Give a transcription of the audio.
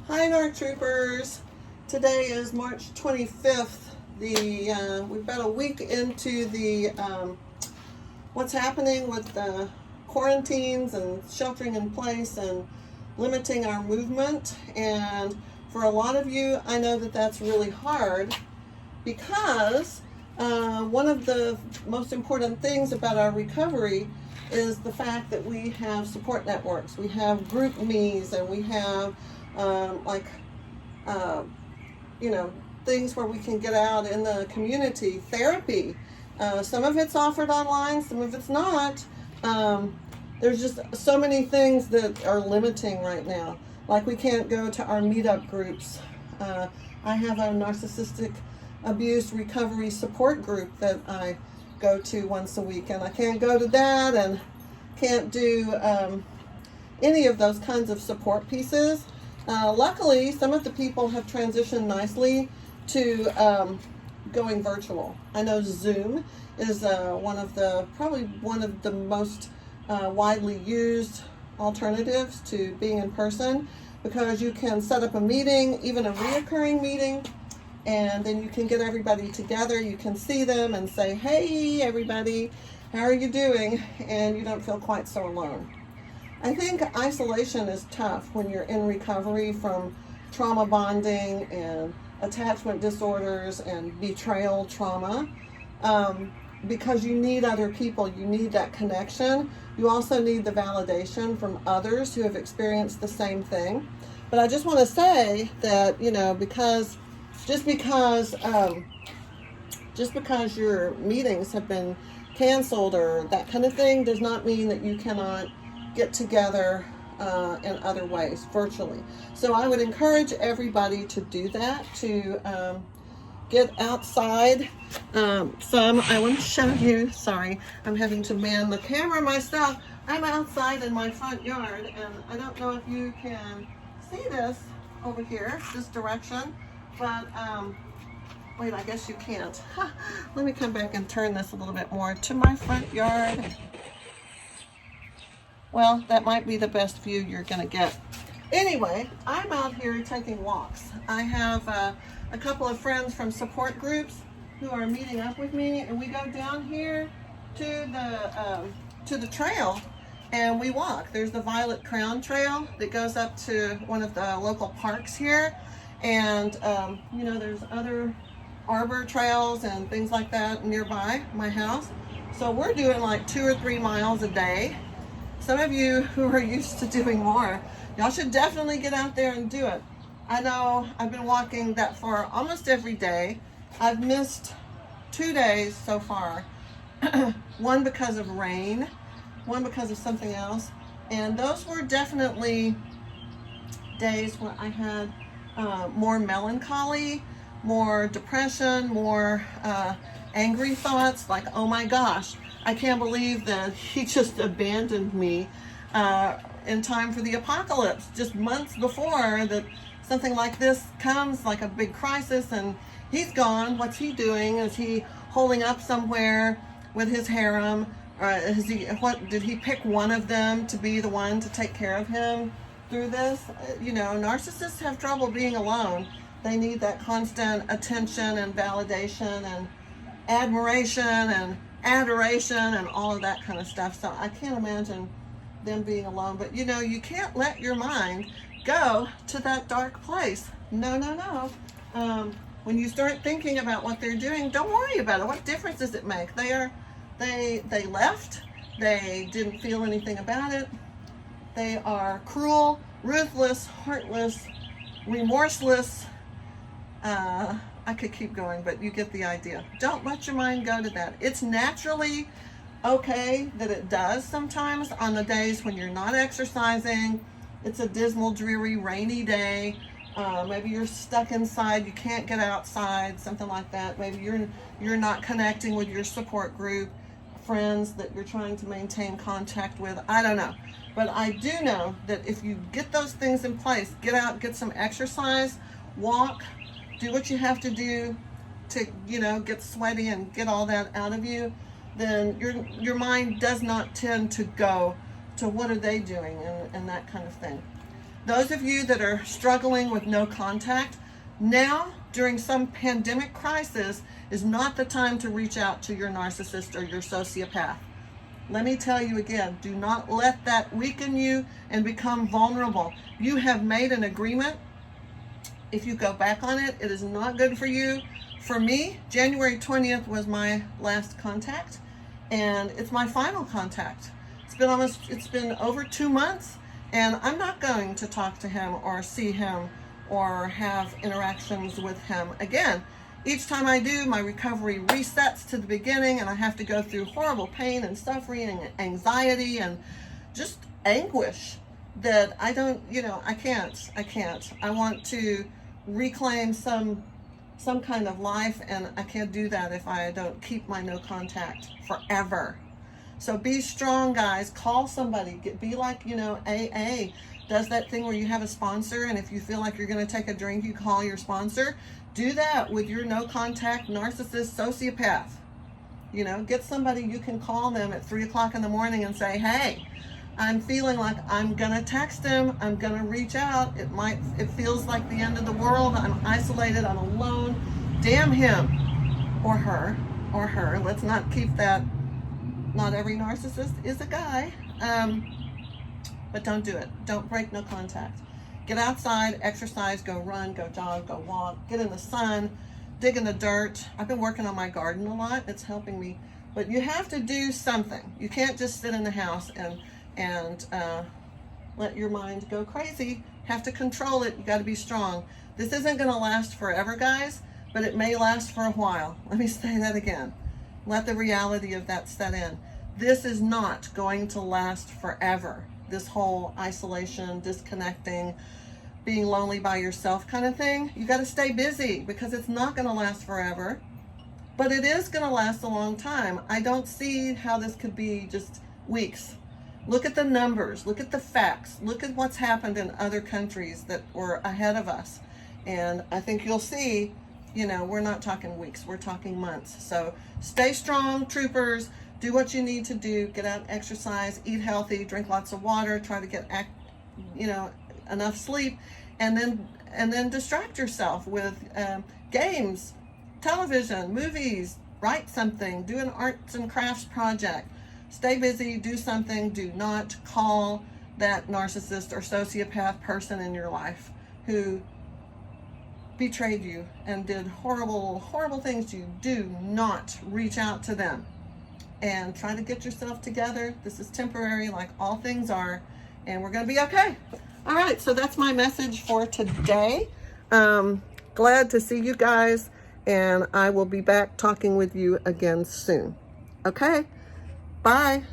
Hi, N.A.R.C troopers. Today is March 25th. We've about a week into the what's happening with the quarantines and sheltering in place and limiting our movement. And for a lot of you, I know that that's really hard because one of the most important things about our recovery is the fact that we have support networks. We have group me's and we have things where we can get out in the community. Therapy. Some of it's offered online, some of it's not. There's just so many things that are limiting right now. Like we can't go to our meetup groups. I have a narcissistic abuse recovery support group that I go to once a week, and I can't go to that and can't do any of those kinds of support pieces. Luckily, some of the people have transitioned nicely to going virtual. I know Zoom is probably one of the most widely used alternatives to being in person, because you can set up a meeting, even a reoccurring meeting, and then you can get everybody together. You can see them and say, hey, everybody, how are you doing? And you don't feel quite so alone. I think isolation is tough when you're in recovery from trauma bonding and attachment disorders and betrayal trauma, because you need other people. You need that connection. You also need the validation from others who have experienced the same thing. But I just want to say that, just because your meetings have been canceled or that kind of thing does not mean that you cannot get together in other ways virtually. So I would encourage everybody to do that, to get outside. I want to show you, sorry, I'm having to man the camera myself. I'm outside in my front yard, and I don't know if you can see this over here, this direction, but wait, I guess you can't. Let me come back and turn this a little bit more to my front yard. Well, that might be the best view you're going to get. Anyway, I'm out here taking walks. I have a couple of friends from support groups who are meeting up with me, and we go down here to the trail and we walk. There's the Violet Crown Trail that goes up to one of the local parks here, and there's other arbor trails and things like that nearby my house. So we're doing like 2 or 3 miles a day. Some of you who are used to doing more, y'all should definitely get out there and do it. I know I've been walking that far almost every day. I've missed 2 days so far. One because of rain, one because of something else. And those were definitely days where I had more melancholy, more depression, more angry thoughts, like, oh my gosh, I can't believe that he just abandoned me in time for the apocalypse, just months before that something like this comes, like a big crisis, and he's gone. What's he doing? Is he holding up somewhere with his harem? Did he pick one of them to be the one to take care of him through this? Narcissists have trouble being alone. They need that constant attention and validation and admiration and adoration and all of that kind of stuff. So I can't imagine them being alone. But you can't let your mind go to that dark place. No. When you start thinking about what they're doing, don't worry about it. What difference does it make? They left. They didn't feel anything about it. They are cruel, ruthless, heartless, remorseless. I could keep going, but you get the idea. Don't let your mind go to that. It's naturally okay that it does sometimes on the days when you're not exercising. It's a dismal, dreary, rainy day. Maybe you're stuck inside, you can't get outside, something like that. Maybe you're not connecting with your support group, friends that you're trying to maintain contact with. I don't know. But I do know that if you get those things in place, get out, get some exercise, walk, do what you have to do to, get sweaty and get all that out of you, then your mind does not tend to go to what are they doing and that kind of thing. Those of you that are struggling with no contact, now during some pandemic crisis is not the time to reach out to your narcissist or your sociopath. Let me tell you again, do not let that weaken you and become vulnerable. You have made an agreement. If you go back on it, it is not good for you. For me, January 20th was my last contact, and it's my final contact. It's been over 2 months, and I'm not going to talk to him or see him or have interactions with him again. Each time I do, my recovery resets to the beginning, and I have to go through horrible pain and suffering and anxiety and just anguish that I don't, I can't. I want to reclaim some kind of life, and I can't do that if I don't keep my no contact forever. So be strong, guys. Call somebody. Be like, AA does that thing where you have a sponsor, and if you feel like you're going to take a drink, you call your sponsor. Do that with your no contact narcissist sociopath. Get somebody you can call them at 3 o'clock in the morning and say, hey, I'm feeling like I'm going to text him. I'm going to reach out. It feels like the end of the world. I'm isolated. I'm alone. Damn him or her. Let's not keep that. Not every narcissist is a guy. But don't do it. Don't break no contact. Get outside, exercise, go run, go jog, go walk, get in the sun, dig in the dirt. I've been working on my garden a lot. It's helping me. But you have to do something. You can't just sit in the house and let your mind go crazy. You have to control it. You got to be strong. This isn't going to last forever, guys, but it may last for a while. Let me say that again. Let the reality of that set in. This is not going to last forever. This whole isolation, disconnecting, being lonely by yourself kind of thing. You got to stay busy because it's not going to last forever, but it is going to last a long time. I don't see how this could be just weeks. Look at the numbers, look at the facts, look at what's happened in other countries that were ahead of us. And I think you'll see, we're not talking weeks, we're talking months. So stay strong, troopers. Do what you need to do. Get out, exercise, eat healthy, drink lots of water, try to get enough sleep, and then distract yourself with games, television, movies, write something, do an arts and crafts project. Stay busy, do something. Do not call that narcissist or sociopath person in your life who betrayed you and did horrible, horrible things to you. Do not reach out to them. And try to get yourself together. This is temporary, like all things are, and we're going to be okay. All right, so that's my message for today. Glad to see you guys, and I will be back talking with you again soon. Okay, bye.